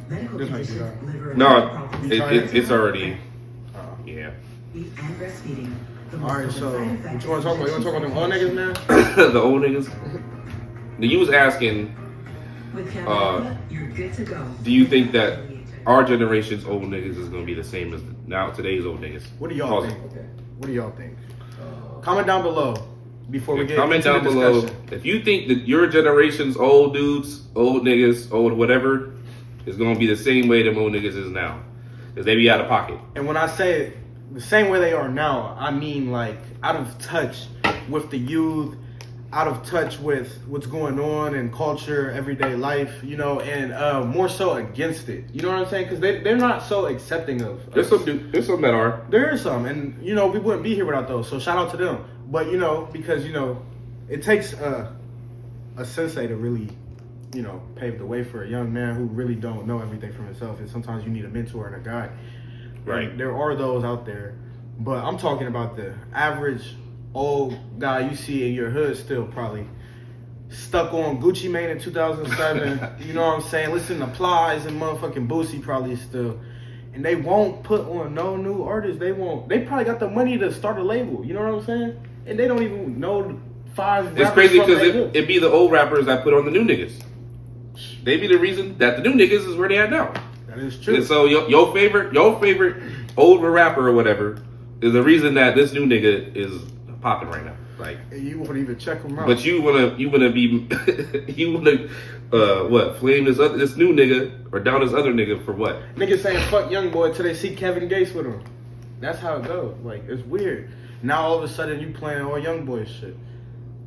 This might be that. No, it's already. Yeah. Alright, so what you want to talk about? You want to talk about them old niggas, man? The old niggas. You was asking, do you think that our generation's old niggas is gonna be the same as now today's old niggas? What do y'all think? What do y'all think? Comment down below before we get comment into down the below discussion. if you think that your generation's old dudes, old niggas, old whatever is gonna be the same way them old niggas is now, because they be out of pocket. And when I say the same way they are now, I mean like out of touch with the youth, out of touch with what's going on in culture, everyday life, you know, and more so against it. You know what I'm saying? Because they're not so accepting of. There's some that are. There is some, and you know we wouldn't be here without those. So shout out to them. But you know, because you know, it takes a sensei to really, you know, pave the way for a young man who really don't know everything for himself. And sometimes you need a mentor and a guide. Right. And there are those out there, but I'm talking about the average old guy you see in your hood still probably stuck on Gucci Mane in 2007. You know what I'm saying? Listen to Plies and motherfucking Boosie probably still. And they won't put on no new artists. They probably got the money to start a label. You know what I'm saying? And they don't even know 5 It's crazy because it be the old rappers that put on the new niggas. They be the reason that the new niggas is where they at now. That is true. And so your favorite older rapper or whatever is the reason that this new nigga is popping right now. Like, and you won't even check them out. But you wanna be flame this new nigga or down this other nigga for what? Niggas saying fuck Youngboy till they see Kevin Gates with him. That's how it goes. Like, it's weird. Now all of a sudden you playing all Youngboy shit.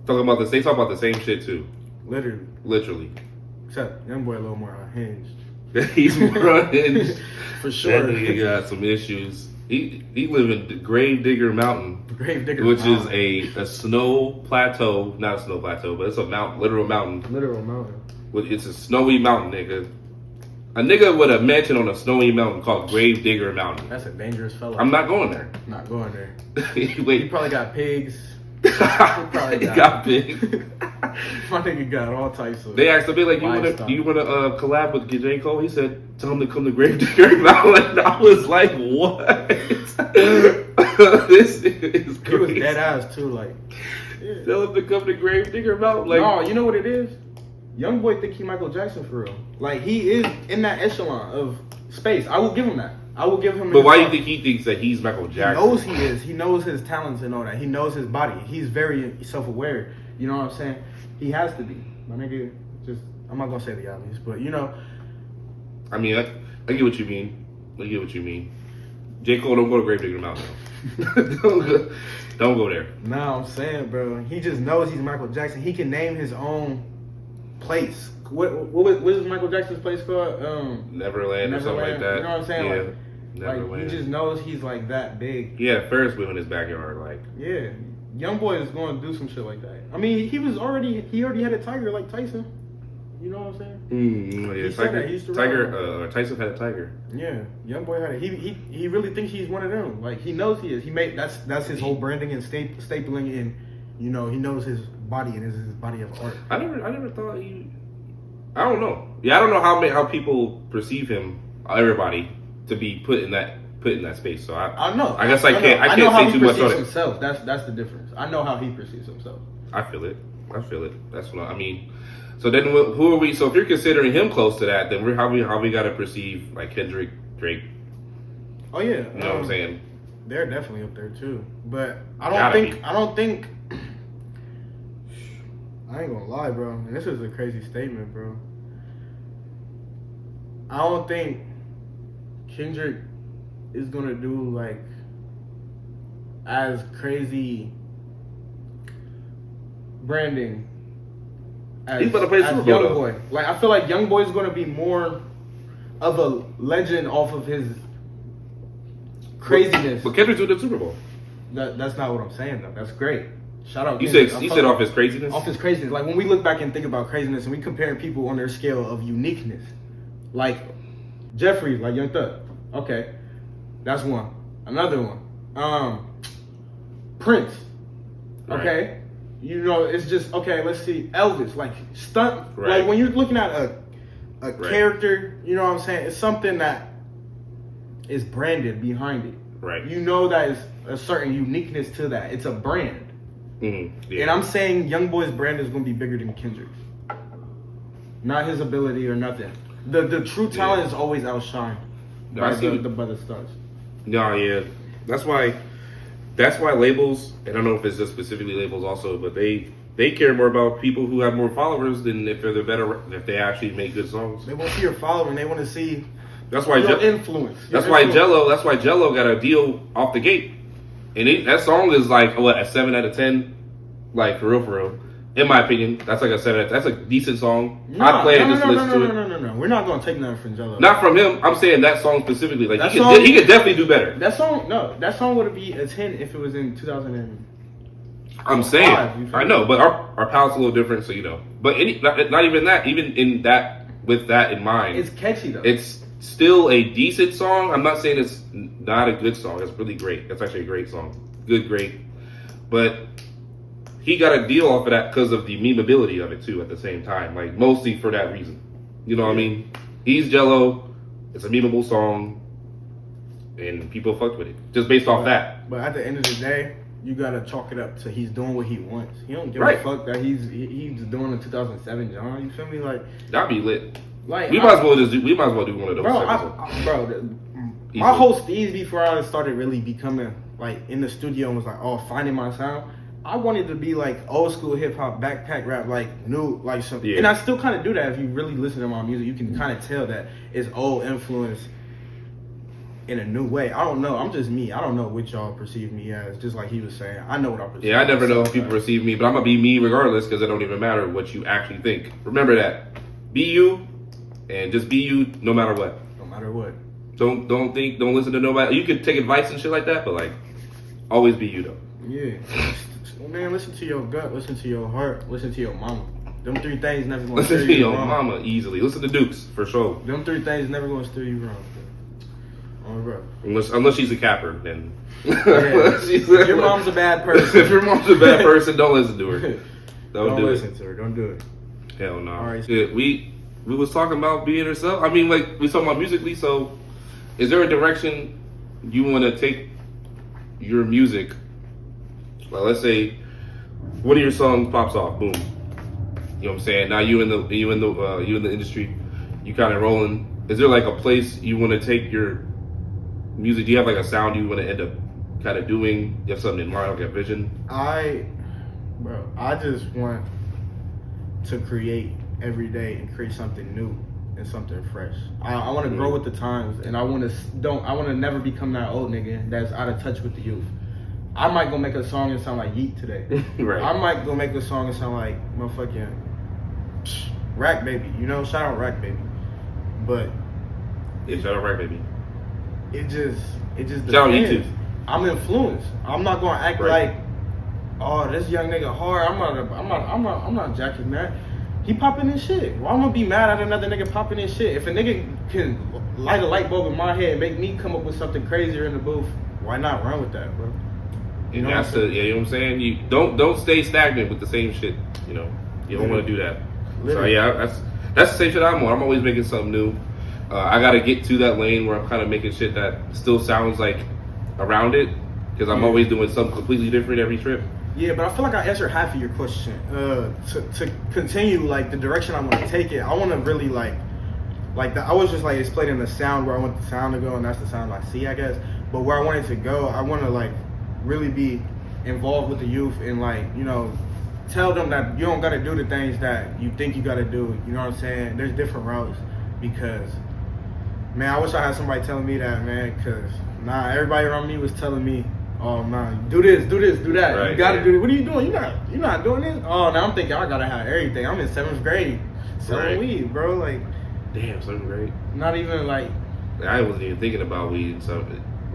Talking about this, they talk about the same shit too. Literally. Except Youngboy a little more unhinged. He's running for sure. That nigga got some issues. He live in Grave Digger Mountain, which is a snow plateau, not a snow plateau, but it's a literal mountain. It's a snowy mountain, nigga. A nigga with a mansion on a snowy mountain called Grave Digger Mountain. That's a dangerous fellow. I'm not going there. Not going there. Wait, he probably got pigs. He got pigs. My nigga got all types of. They asked him, like, do you want to collab with J. Cole? He said, tell him to come to Grave Digger Mountain. I was like, what? This is crazy. He was dead ass too, like. Yeah. Tell him to come to Grave Digger Mountain. Like, no, you know what it is? Youngboy think he Michael Jackson for real. Like, he is in that echelon of space. I will give him that. I will give him. But why do you think he thinks that he's Michael Jackson? He knows he is. He knows his talents and all that. He knows his body. He's very self-aware. You know what I'm saying? He has to be. My nigga, I'm not gonna say the obvious, but you know. I mean, I get what you mean. J. Cole, don't go to Grave Digger Mountain. don't go there. No, I'm saying, bro. He just knows he's Michael Jackson. He can name his own place. What is Michael Jackson's place called? Neverland or something like that. You know what I'm saying? Yeah, like, Neverland. Like, he just knows he's like that big. He had a Ferris wheel in his backyard, like. Yeah, Youngboy is going to do some shit like that. I mean, he already had a tiger like Tyson. You know what I'm saying? Yeah, Tyson had a tiger. Yeah, Youngboy had it. He really thinks he's one of them. Like, he knows he is. That's his whole branding and stapling, and you know he knows his body and his body of art. I never thought he. I don't know. Yeah, I don't know how people perceive him. Everybody to be put in that space. So I know. I guess I can't say too much on it. Himself. That's the difference. I know how he perceives himself. I feel it. That's what I mean. So then, who are we? So if you're considering him close to that, then how we got to perceive like Kendrick, Drake? Oh yeah, you know what I'm saying? They're definitely up there too. But I don't think. I ain't gonna lie, bro. And this is a crazy statement, bro. I don't think Kendrick is gonna do like as crazy branding as Youngboy. Like, I feel like Youngboy is gonna be more of a legend off of his craziness. But Kendrick's doing the Super Bowl. That's not what I'm saying though. That's great. Shout out. You said off his craziness? Off his craziness. Like, when we look back and think about craziness and we compare people on their scale of uniqueness. Like, Jeffrey, like Young Thug. Okay. That's one. Another one. Prince. Okay. Right. You know, it's just, okay, let's see. Elvis. Like, stunt. Right. Like, when you're looking at a character. You know what I'm saying? It's something that is branded behind it. Right. You know that is a certain uniqueness to that. It's a brand. Mm-hmm. Yeah. And I'm saying YoungBoy's brand is going to be bigger than Kendrick's. Not his ability or nothing. The true talent is always outshined by the brother stars. No, yeah. That's why labels, and I don't know if it's just specifically labels also, but they care more about people who have more followers than if they actually make good songs. They want to see your following. They want to see that's why your influence. That's why Jello got a deal off the gate. And that song is like a 7 out of 10, like for real. In my opinion, that's like a 7. That's a decent song. I play it just listen to it. No. We're not gonna take nothing from Jello. Not from him. I'm saying that song specifically. Like he could definitely do better. That song would be a 10 if it was in 2000. I'm saying, I know, but our palate's a little different, so you know. But not even that. Even in that, with that in mind, it's catchy though. It's still a decent song. I'm not saying it's not a good song. It's really great. It's actually a great song. Great. But he got a deal off of that because of the memeability of it too. At the same time, like mostly for that reason. You know what I mean? He's Jello. It's a memeable song, and people fucked with it just based off that. But at the end of the day, you gotta chalk it up to he's doing what he wants. He don't give a fuck that he's doing the 2007 John. You feel me? Like that'd be lit. Like we might as well do one of those. My whole stage before I started really becoming like in the studio and was like, oh, finding my sound. I wanted to be like old school hip hop, backpack rap, like new, like something. Yeah. And I still kind of do that. If you really listen to my music, you can kind of tell that it's old influence in a new way. I don't know. I'm just me. I don't know what y'all perceive me as. Just like he was saying, I know what I perceive. Yeah, I never know if people perceive me, but I'm gonna be me regardless because it don't even matter what you actually think. Remember that. Be you, and just be you no matter what. No matter what. Don't listen to nobody. You can take advice and shit like that, but like, always be you though. Yeah. Man, listen to your gut, listen to your heart, listen to your mama. Them 3 things never gonna steer you wrong. Listen to your mama easily. Listen to Dukes for sure. Them 3 things never gonna steer you wrong. Bro. Unless she's a capper, then. Yeah. If your mom's a bad person. If your mom's a bad person, don't listen to her. Don't listen to her. Don't do it. Hell no. All right. Yeah, we was talking about being herself. I mean, like we talking about musically. So, is there a direction you want to take your music? Well, let's say one of your songs pops off, boom. You know what I'm saying? Now you in the industry, you kind of rolling. Is there like a place you want to take your music? Do you have like a sound you want to end up kind of doing? You have something in mind, like a vision? I just want to create every day and create something new and something fresh. I want to grow with the times, and I want to never become that old nigga that's out of touch with the youth. I might go make a song and sound like Yeet today. Right. I might go make a song and sound like motherfucking Rack Baby. You know, shout out Rack Baby. But yeah, shout out Rack Baby. It just depends. Shout out YouTube. I'm influenced. I'm not gonna act like, oh, this young nigga hard. I'm not jacking that. He popping his shit. Well, I'm gonna be mad at another nigga popping his shit. If a nigga can light a light bulb in my head and make me come up with something crazier in the booth, why not run with that, bro? You know what I'm saying? You don't stay stagnant with the same shit. You know, you don't want to do that. Literally. So yeah, that's the same shit I'm on. I'm always making something new. I gotta get to that lane where I'm kind of making shit that still sounds like around it, because I'm always doing something completely different every trip. Yeah, but I feel like I answered half of your question. To continue like the direction I want to take it, I want to really like I was just like explaining the sound where I want the sound to go, and that's the sound I see, I guess. But where I want it to go, I want to like really be involved with the youth and like, you know, tell them that you don't got to do the things that you think you got to do. You know what I'm saying? There's different routes, because man, I wish I had somebody telling me that, man, because everybody around me was telling me, oh man, do this, do that. Right, you gotta do this. What are you doing? You're not doing this. Oh, now I'm thinking I gotta have everything. I'm in 7th grade, selling weed, bro. Like, damn, 7th grade. Not even like. I wasn't even thinking about weed. So,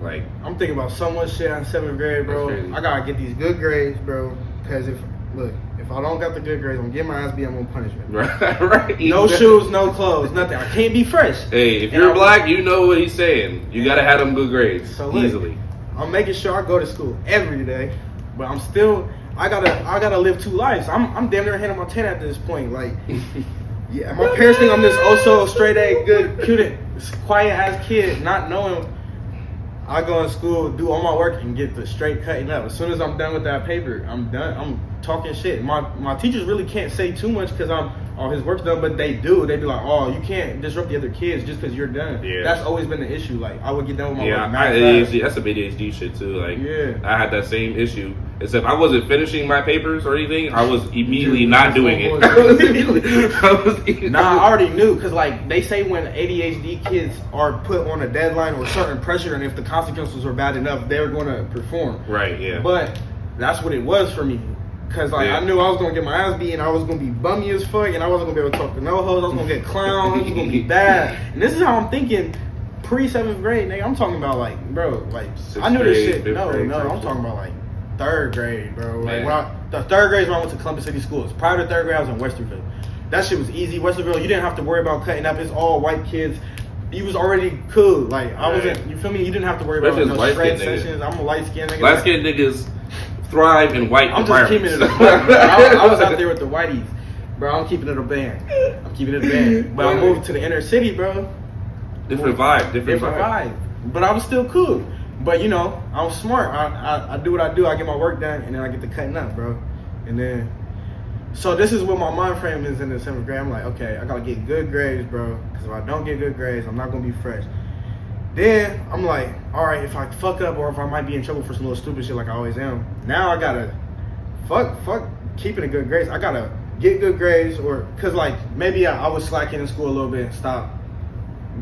like, I'm thinking about so much shit in 7th grade, bro. I gotta get these good grades, bro. Because if I don't got the good grades, I'm getting my ass beat. I'm on punishment. Right. No shoes, no clothes, nothing. I can't be fresh. Hey, if you're black, you know what he's saying. You gotta have them good grades, so easily. I'm making sure I go to school every day, but I gotta live 2 lives. I'm damn near handing my 10 at this point. Like, Yeah, my parents think I'm this also straight A, good, cute, quiet ass kid, not knowing I go in school, do all my work, and get the straight cutting up. As soon as I'm done with that paper, I'm done. I'm talking shit. My teachers really can't say too much because his work's done, but they do. They be like, oh, you can't disrupt the other kids just because you're done. Yeah. That's always been the issue. Like, I would get done with my work. ADHD, that's some ADHD shit too. Like, I had that same issue. Except I wasn't finishing my papers or anything. I was immediately not doing it. I already knew because like they say when ADHD kids are put on a deadline or certain pressure, and if the consequences are bad enough, they're going to perform. Right. Yeah. But that's what it was for me. Cause like I knew I was gonna get my ass beat and I was gonna be bummy as fuck and I wasn't gonna be able to talk to no hoes. I was gonna get clowned. It was gonna be bad. And this is how I'm thinking pre-7th grade, nigga. I'm talking about like, bro, like I knew this shit. No, I'm talking about like 3rd grade, bro. Like the 3rd grade is when I went to Columbus City Schools. Prior to 3rd grade, I was in Westerville. That shit was easy. Westerville, you didn't have to worry about cutting up. It's all white kids. You was already cool. Like I wasn't. You feel me? You didn't have to worry about no shred sessions. I'm a light skinned nigga. Light skinned niggas thrive in white environments. I'm just keeping it a band. I was out there with the whiteys, bro. I'm keeping it a band. But I moved to the inner city, bro. Different vibe. But I was still cool. But you know, I was smart. I do what I do. I get my work done, and then I get to cutting up, bro. And then, so this is what my mind frame is in the 7th grade. I'm like, okay, I gotta get good grades, bro. Because if I don't get good grades, I'm not gonna be fresh. Then I'm like, all right, if I fuck up or if I might be in trouble for some little stupid shit like I always am, now I gotta fuck keeping a good grades. I gotta get good grades cause like maybe I was slacking in school a little bit and stop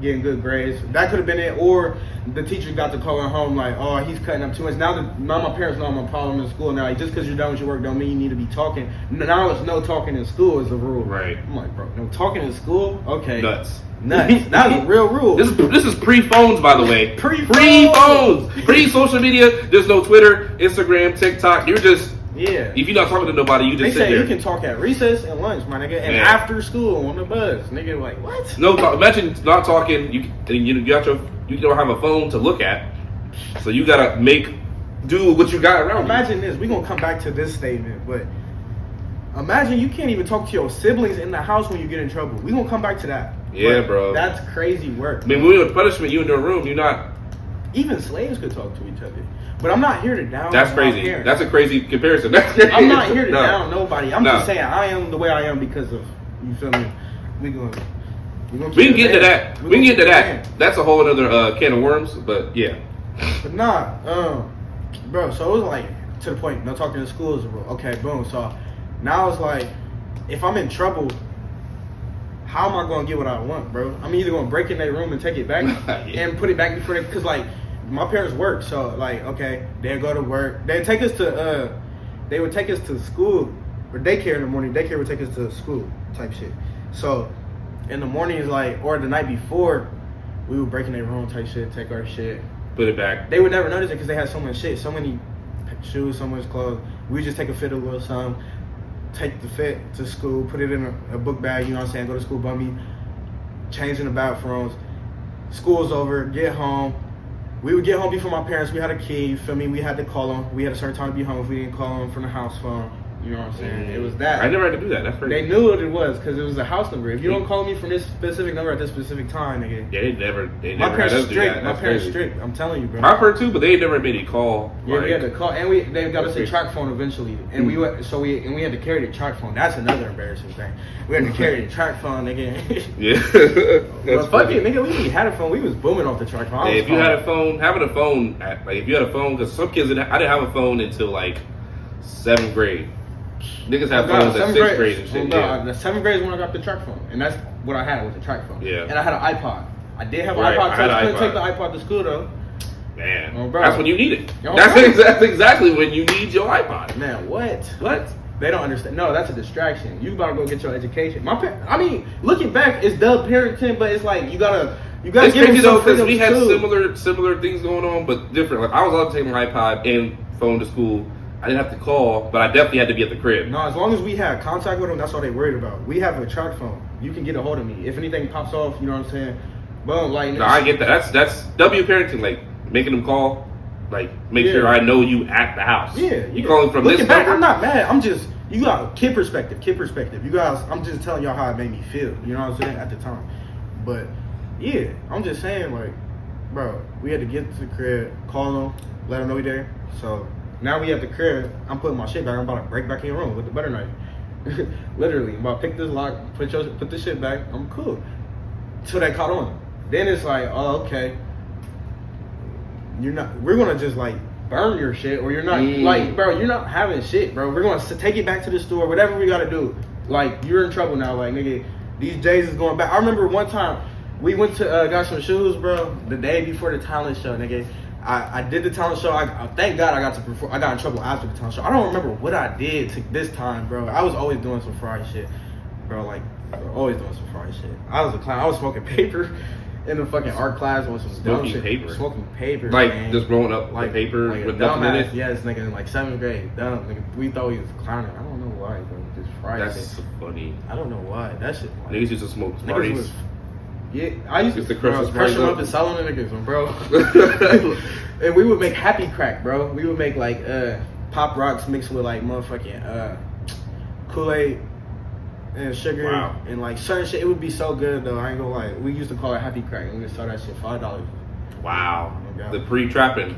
getting good grades. That could have been it. Or the teacher got to calling home like, oh, he's cutting up too much. Now my parents know I'm a problem in school. Now like, just because you're done with your work don't mean you need to be talking. Now it's no talking in school is a rule. Right. I'm like, bro, no talking in school? Okay. Nuts. That's a real rule. This is pre-phones, by the way. Pre-phones. Pre-social media. There's no Twitter, Instagram, TikTok. You're just if you're not talking to nobody, you just sit there. They say you can talk at recess and lunch, my nigga, and after school on the bus. Nigga, like what? No, imagine not talking. You don't have a phone to look at, so you gotta do what you got around. Imagine this. We gonna come back to this statement, but imagine you can't even talk to your siblings in the house when you get in trouble. We gonna come back to that. Yeah, but bro. That's crazy work. I mean, when you're in punishment, you in the room. You're not. Even slaves could talk to each other. But I'm not here to down. That's crazy. That's a crazy comparison. I'm not here to down nobody. I'm just saying I am the way I am because of, you feel me? We can get into that. We can get into that. That's a whole other can of worms. But yeah. But bro. So it was like to the point. No talking in school is a rule. Okay, boom. So now it's like, if I'm in trouble, how am I gonna get what I want, bro? I'm either gonna break in their room and take it back and put it back before they, cause like my parents work, so like okay, they'd go to work. They would take us to school or daycare in the morning. Daycare would take us to school type shit. So in the mornings, like or the night before, we would break in their room type shit, take our shit, put it back. They would never notice it because they had so much shit, so many shoes, so much clothes. We would just take a fit of a little something. Take the fit to school, put it in a book bag, you know what I'm saying, go to school bummy, change in the bathrooms, school's over, get home. We would get home before my parents, we had a key, you feel me, we had to call them, we had a certain time to be home if we didn't call them from the house phone, you know what I'm saying, It was that. I never had to do that, that's crazy. They knew what it was, because it was a house number. If you don't call me from this specific number at this specific time, nigga. Yeah, they never my parents had us strict, do that. My parents strict, I'm telling you, bro. My parents too, but they never made me call. Yeah, we had to call, and they got us a track phone eventually, and we had to carry the track phone. That's another embarrassing thing. We had to carry the track phone, nigga. Yeah. But fuck it, nigga. We had a phone. We was booming off the track phone. If you had a phone, if you had a phone, because some kids I didn't have a phone until like 7th grade. Niggas have phones at 6th grade and shit. The 7th grade is when I got the track phone, and that's what I had was a track phone. Yeah. And I had an iPod. I did have an iPod. I couldn't take the iPod to school though. Man, that's when you need it. That's exactly when you need your iPod. Man, what? What? They don't understand. No, that's a distraction. You gotta go get your education. I mean, looking back, it's dub parenting, but it's like you gotta it's give crazy them though some because we had too. similar things going on, but different. Like I was allowed to take my iPod and phone to school. I didn't have to call, but I definitely had to be at the crib. No, as long as we had contact with them, that's all they worried about. We have a track phone. You can get a hold of me. If anything pops off, you know what I'm saying? Boom, like. No, I get that. That's W parenting, like making them call, like make sure I know you at the house. Yeah. You calling from Looking this back, number? I'm not mad. I'm just, You got kid perspective. You guys, I'm just telling y'all how it made me feel. You know what I'm saying at the time. But yeah, I'm just saying like, bro, we had to get to the crib, call him, let him know we there. So now we at the crib. I'm putting my shit back. I'm about to break back in your room with the butter knife. Literally, I'm about to pick this lock, put this shit back. I'm cool. Till they caught on. Then it's like, oh, okay. We're gonna just like burn your shit, or you're not like, bro, you're not having shit, bro. We're gonna take it back to the store, whatever we gotta do. Like, you're in trouble now, like, nigga. These J's is going back. I remember one time we went to got some shoes, bro. The day before the talent show, nigga. I did the talent show. I thank God I got to perform. I got in trouble after the talent show. I don't remember what I did this time, bro. I was always doing some fried shit, bro. Like, always doing some fried shit. I was a clown. I was smoking paper in the fucking art class with some dumb shit. Smoking paper, like man. Just rolling up like paper like with nothing in it. Yes, nigga, in like 7th grade. Dumb, nigga. We thought he was clowning. I don't know why, bro. Just fried That's shit. so funny. I don't know why. That shit. Like, Niggas used to smoke Smarties. Yeah, I used to crush them up and sell them to niggas, bro. And we would make Happy Crack, bro. We would make like Pop Rocks mixed with like motherfucking Kool-Aid and sugar and like certain shit. It would be so good though. I ain't gonna lie. We used to call it Happy Crack, and we would sell that shit $5. Wow. Oh the pre-trapping.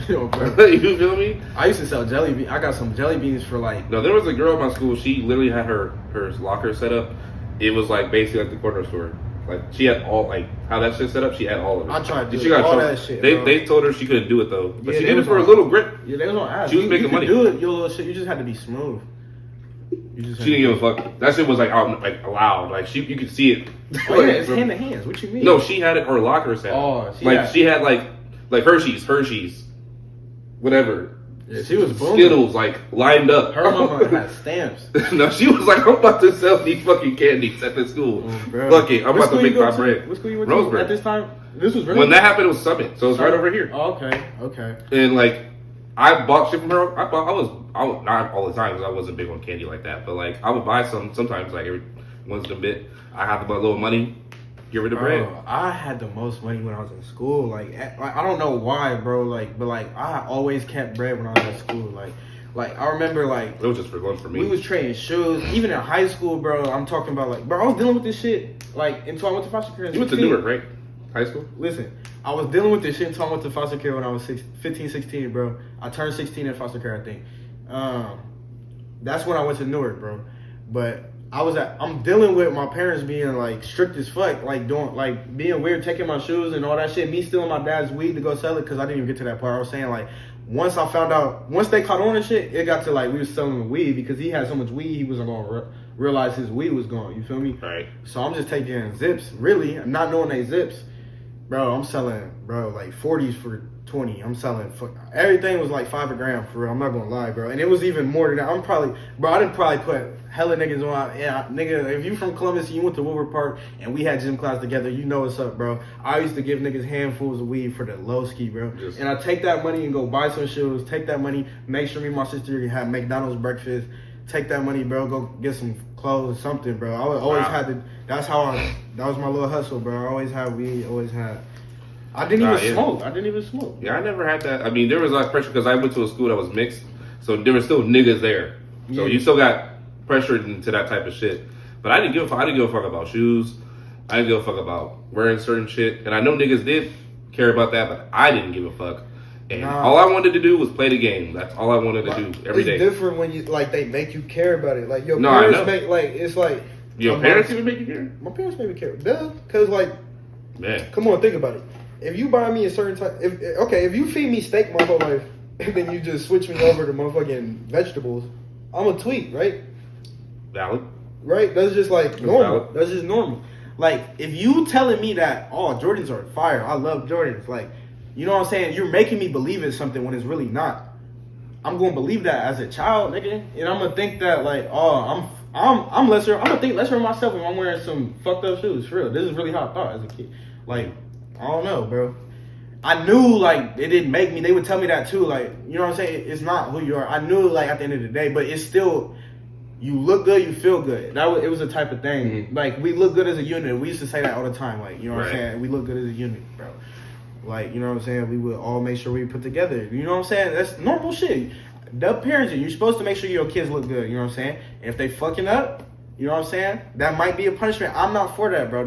Yo, you feel me? I used to sell jelly beans. I got some jelly beans for like. No, there was a girl in my school. She literally had her locker set up. It was like basically like the corner store. Like she had all like how that shit set up. She had all of it. I tried to do do all that shit. They told her she couldn't do it though, but yeah, she did it for a little grip. Yeah, they was on ass. She was making money. Do it, your little shit. You just had to be smooth. She didn't give a fuck. That shit was like out, like allowed. Like you could see it. Oh yeah, it's hand to hands. What you mean? No, she had it. Her locker set. Oh, she had like Hershey's, whatever. Yeah, she was booming. Skittles like lined up. Her mama had stamps. No, she was like, I'm about to sell these fucking candies at the school. Fuck it, I'm about to make my bread. What school you went Roseburg. to at this time? This was when that happened. It was Summit, so it's right over here. Oh, okay. And like, I bought shit from her. I was not all the time because I wasn't big on candy like that, but like I would buy some sometimes, like every once in a bit. I have about a little money. Get rid of bread. I had the most money when I was in school. Like I don't know why, bro. But I always kept bread when I was at school. Like I remember like it was just for lunch for me. We was trading shoes. Even in high school, bro. I'm talking about like, bro. I was dealing with this shit like until I went to foster care. You went to Newark, right? High school. Listen, I was dealing with this shit until I went to foster care when I was 15, 16, bro. I turned 16 in foster care, I think. That's when I went to Newark, bro. But I'm dealing with my parents being like strict as fuck, like doing like being weird, taking my shoes and all that shit. Me stealing my dad's weed to go sell it because I didn't even get to that part. I was saying like once they caught on and shit, it got to like we was selling the weed because he had so much weed he wasn't gonna realize his weed was gone. You feel me? Right. So I'm just taking zips, really not knowing they zips, bro. I'm selling like 40s for 20. I'm selling everything was like $5 a gram for real. I'm not gonna lie, bro. And it was even more than that. I didn't probably put hella niggas on. Yeah, nigga, if you from Columbus and you went to Woodward Park and we had gym class together, you know what's up, bro. I used to give niggas handfuls of weed for the low ski, bro. And I take that money and go buy some shoes. Take that money, make sure me and my sister can have McDonald's breakfast. Take that money, bro. Go get some clothes, something, bro. I always had to. That was my little hustle, bro. I always had weed. Always had. I didn't even smoke. Yeah, I never had that. I mean, there was a lot of pressure because I went to a school that was mixed, so there were still niggas there. So you still got pressured into that type of shit. But I didn't give a fuck. I didn't give a fuck about shoes. I didn't give a fuck about wearing certain shit. And I know niggas did care about that, but I didn't give a fuck. And all I wanted to do was play the game. That's all I wanted to do every day. It's different when you like they make you care about it. Like your parents make like it's like your parents even make you care. My parents made me care. Duh, cause like, man, come on, think about it. If you buy me a certain type, if you feed me steak my whole life, and then you just switch me over to motherfucking vegetables, I'm a tweak, right? Valid. Right? That's just like normal. That's just normal. Like, if you telling me that, oh, Jordans are fire, I love Jordans, like, you know what I'm saying? You're making me believe in something when it's really not. I'm gonna believe that as a child, nigga, and I'm gonna think that like, oh, I'm lesser. I'm gonna think lesser of myself if I'm wearing some fucked up shoes. For real, this is really how I thought as a kid. Like, I don't know, bro. I knew like it didn't make me. They would tell me that too. Like, you know what I'm saying? It's not who you are. I knew like at the end of the day, but it's still. You look good, you feel good. It was a type of thing. Mm-hmm. Like, we look good as a unit. We used to say that all the time. Like, you know what I'm saying? We look good as a unit, bro. Like, you know what I'm saying? We would all make sure we put together. You know what I'm saying? That's normal shit. the parenting. You're supposed to make sure your kids look good. You know what I'm saying? And if they fucking up, you know what I'm saying? That might be a punishment. I'm not for that, bro.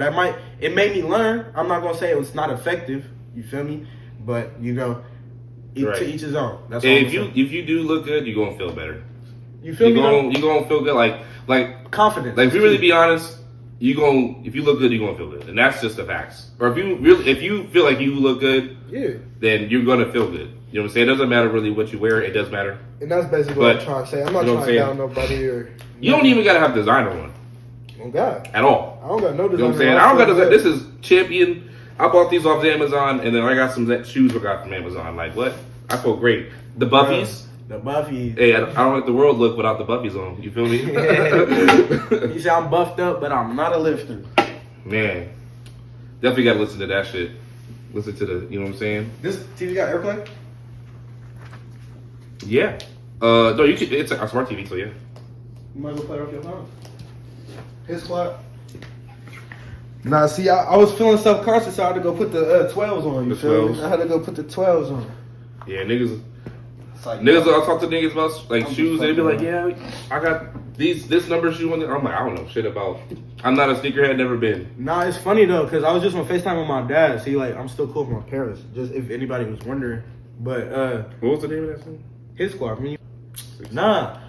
It made me learn. I'm not gonna say it was not effective. You feel me? But you know, to each his own. That's all. If you do look good, you're gonna feel better. You feel me? You're gonna feel good, like confidence. Like if you really be honest, if you look good, you're gonna feel good, and that's just the facts. Or if you feel like you look good, then you're gonna feel good. You know what I'm saying? It doesn't matter really what you wear. It does matter. And that's basically what I'm trying to say. I'm not trying to down nobody or. You don't even gotta have designer on. Oh God. At all. I don't got no designer. You know what I'm saying? I don't got designer. This is Champion. I bought these off Amazon, and then I got some shoes I got from Amazon. Like what? I feel great. The Buffies. The Buffies. Hey, I don't let the world look without the Buffies on. You feel me? You say I'm buffed up, but I'm not a lifter. Man, definitely gotta listen to that shit. Listen to the, you know what I'm saying? This TV got airplay? Yeah. No, you can. It's a smart TV, so yeah. You might as well play it off your phone. His clock. Nah, see, I was feeling self-conscious, so I had to go put the 12s on. You The feel me? 12s. I had to go put the 12s on. Yeah, niggas. Like, I'll talk to niggas about like I'm shoes. They be like, fucking yeah, I got this number shoe on there. I'm like, I don't know shit about. I'm not a sneakerhead, never been. Nah, it's funny though, cause I was just on FaceTime with my dad. See, like, I'm still cool with my parents. Just if anybody was wondering, but What was the name of that song? his squad. I mean, nah,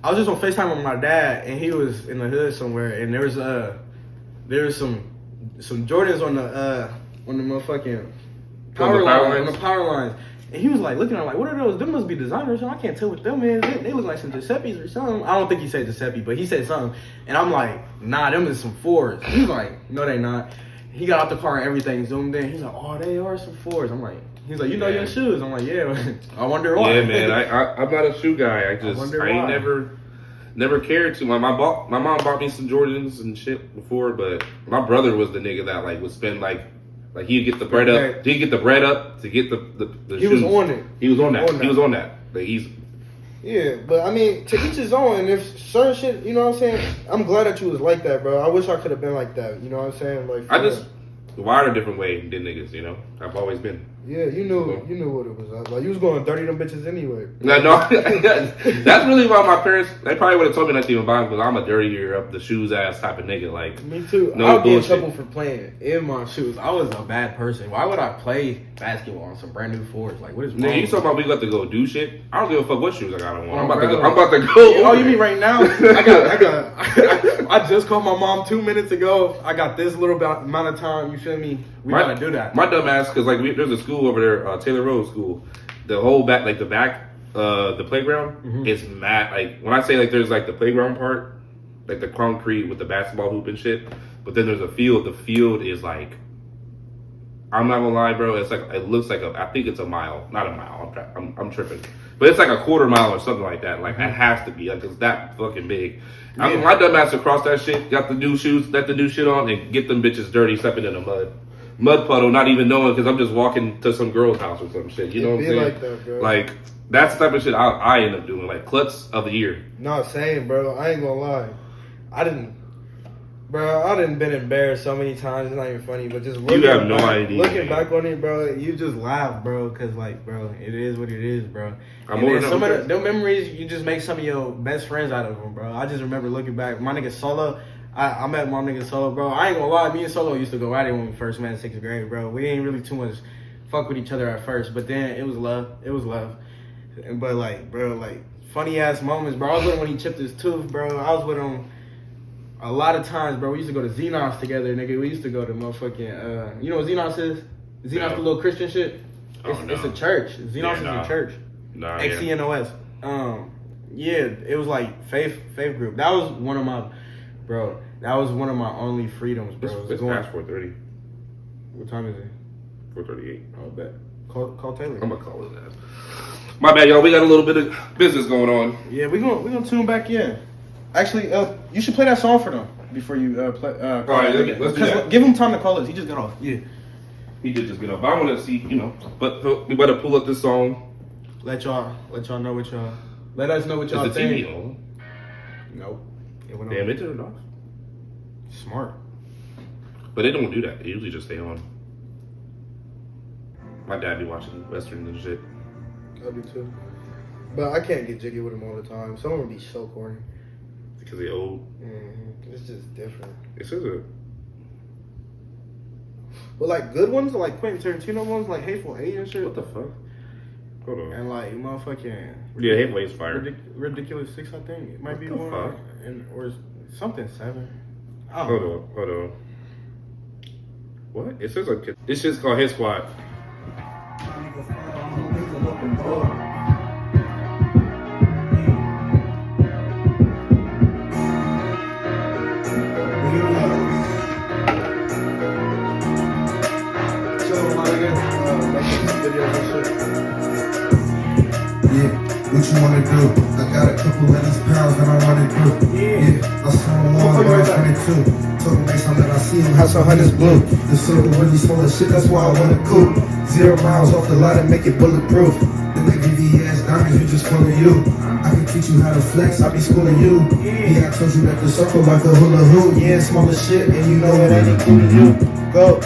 I was just on FaceTime with my dad, and he was in the hood somewhere, and there was some Jordans on the motherfucking power line, on the power lines. And he was like looking at them like, what are those? Them must be designers. I can't tell what them is. They look like some Giuseppe's or something. I don't think he said Giuseppe, but he said something. And I'm like, nah, them is some fours. He was like, no, they not. He got out the car and everything zoomed in. He's like, oh, they are some fours. I'm like, he's like, you know your shoes. I'm like, yeah. I wonder why. Yeah, man. I'm not a shoe guy. I ain't never cared to. My mom bought me some Jordans and shit before, but my brother was the nigga that like would spend like he'd get the bread up. He'd get the bread up to get the He shoes. was on it. He was on that. He was on that. Like Yeah, but I mean, to each his own. And if certain shit, you know what I'm saying? I'm glad that you was like that, bro. I wish I could have been like that. You know what I'm saying? Like I just wired a different way than niggas. You know, I've always been. Yeah, you knew what it was. Like you was going dirty them bitches anyway. No, that's really why my parents. They probably would have told me not to even buy them because I'm a dirtier up the shoes ass type of nigga. Like me too. No I would get in bullshit. trouble for playing in my shoes. I was a bad person. Why would I play basketball on some brand new fours? Like what is wrong? Nigga, you talking about we got to go do shit? I don't give a fuck what shoes I got on. Oh, I'm about bro. to go. Oh, you mean right now? I just called my mom 2 minutes ago. I got this little amount of time. You feel me? We gotta do that. My dumb ass, because like there's a school over there, Taylor Road School. The whole back, like the back, the playground is mad. Like when I say like there's like the playground part, like the concrete with the basketball hoop and shit. But then there's a field. The field is like, I'm not gonna lie, bro. It's like it looks like I think it's a mile, not a mile. I'm tripping, but it's like a quarter mile or something like that. Like it has to be, like it's that fucking big. My dumb ass across that shit, got the new shoes, let the new shit on, and get them bitches dirty, stepping in the mud puddle, not even knowing because I'm just walking to some girl's house or some shit. You know what I'm saying? Like that, bro. Like that's the type of shit I end up doing. Like clutch of the year. Not saying, bro. I ain't gonna lie. I didn't been embarrassed so many times. It's not even funny, but just looking You have no back, idea. Looking back on it, bro, You just laugh, bro, because like, bro, it is what it is, bro. I'm And then some of them memories, you just make some of your best friends out of them, bro. I just remember looking back. My nigga Solo, I met my nigga Solo, bro. I ain't gonna lie, me and Solo used to go at it when we first met in 6th grade, bro. We ain't really too much fuck with each other at first, but then it was love. It was love. But like, bro, like funny ass moments, bro. I was with him when he chipped his tooth, bro. I was with him a lot of times, bro. We used to go to Xenos together, nigga. We used to go to motherfucking, you know what Xenos is? Xenos, the little Christian shit. It's a church. Xenos is a church. Nah, XENOS. Yeah, it was like faith group. That was one of my, bro. That was one of my only freedoms, bro. It's past 4:30. What time is it? 4:38. Oh, bet. Call Taylor. I'm gonna call it that. My bad, y'all. We got a little bit of business going on. Yeah, we gonna tune back in. Actually, you should play that song for them before you play. All right, let's do that. Give him time to call us. He just got off. Yeah. He did just get up. I want to see, but we better pull up this song. Let y'all know what y'all. Let us know what y'all Is the TV think. on? Nope. It went Damn, on. it turned off. Smart. But they don't do that. They usually just stay on. My dad be watching Western and shit. I do too. But I can't get jiggy with them all the time. Some of them be so corny. Because they old. It's just different. This is it. But like good ones, like Quentin Tarantino ones, like Hateful Eight and shit. What the fuck? Hold on. And like motherfucking Yeah, Hateful Eight's fire. Ridiculous Six, I think it might What be the one, fuck? and or something 7. I don't know. Hold on. What? It says like this shit's called Hit Squad. Yeah, what you wanna do? I got a couple of these pounds that I wanna do. Yeah, I saw him on when I was 22. Told him next time that I see him, have some hunters blue. The circle really small as shit, that's why I wanna cool. 0 miles off the lot and make it bulletproof. Then they give you ass diamonds, you just full of you. I can teach you how to flex, I be schooling you. Yeah, I told you that the circle like a hula hoop. Yeah, it's small as shit, and you know it ain't including you. Go.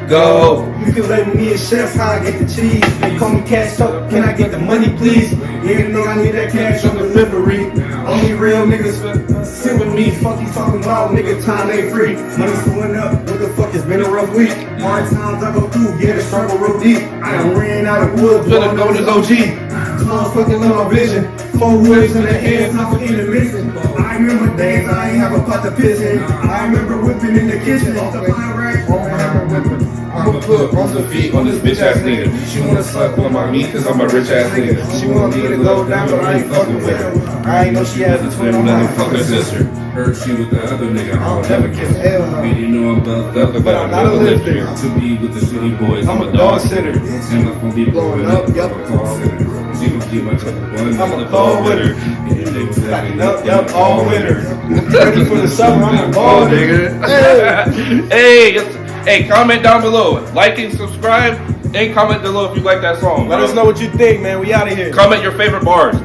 Go! You can label me a chef, how I get the cheese. They call me cash up, can I get the money please? Yeah, nigga, I need that cash on delivery. Only real niggas sit with me. Fuck you talking about, nigga, time ain't free. Money's going up, what the fuck, it's been a rough week. Hard times I go through, yeah, the struggle real deep. I done ran out of wood, Finna go to OG. Motherfucking love my vision. 4 whips in the hands, not for intermission. I remember days I ain't have a pot to piss in. I remember whipping in the kitchen off the fire rack. I'ma put both her feet on this bitch ass nigga. She wanna suck on my meat cause I'm a rich ass nigga. She want me to go down but I ain't fucking with her. I ain't know she has a twin, I'm I'm not fuck her sister. Heard she with the other nigga, I don't never kiss her. Hell no. You know I'm buffed up but I'm not a lifter. To be with the city boys, I'm a dog sitter. And my phone be blowing up, yup, I'm a call sitter. She gon' keep my couple ones, I'm a ball winner. And they was stacking up, yup, all winter. Ready for the summer, I'm a ball nigga. Hey, comment down below. Like and subscribe. And comment below if you like that song. Let us know what you think, man. We out of here. Comment your favorite bars.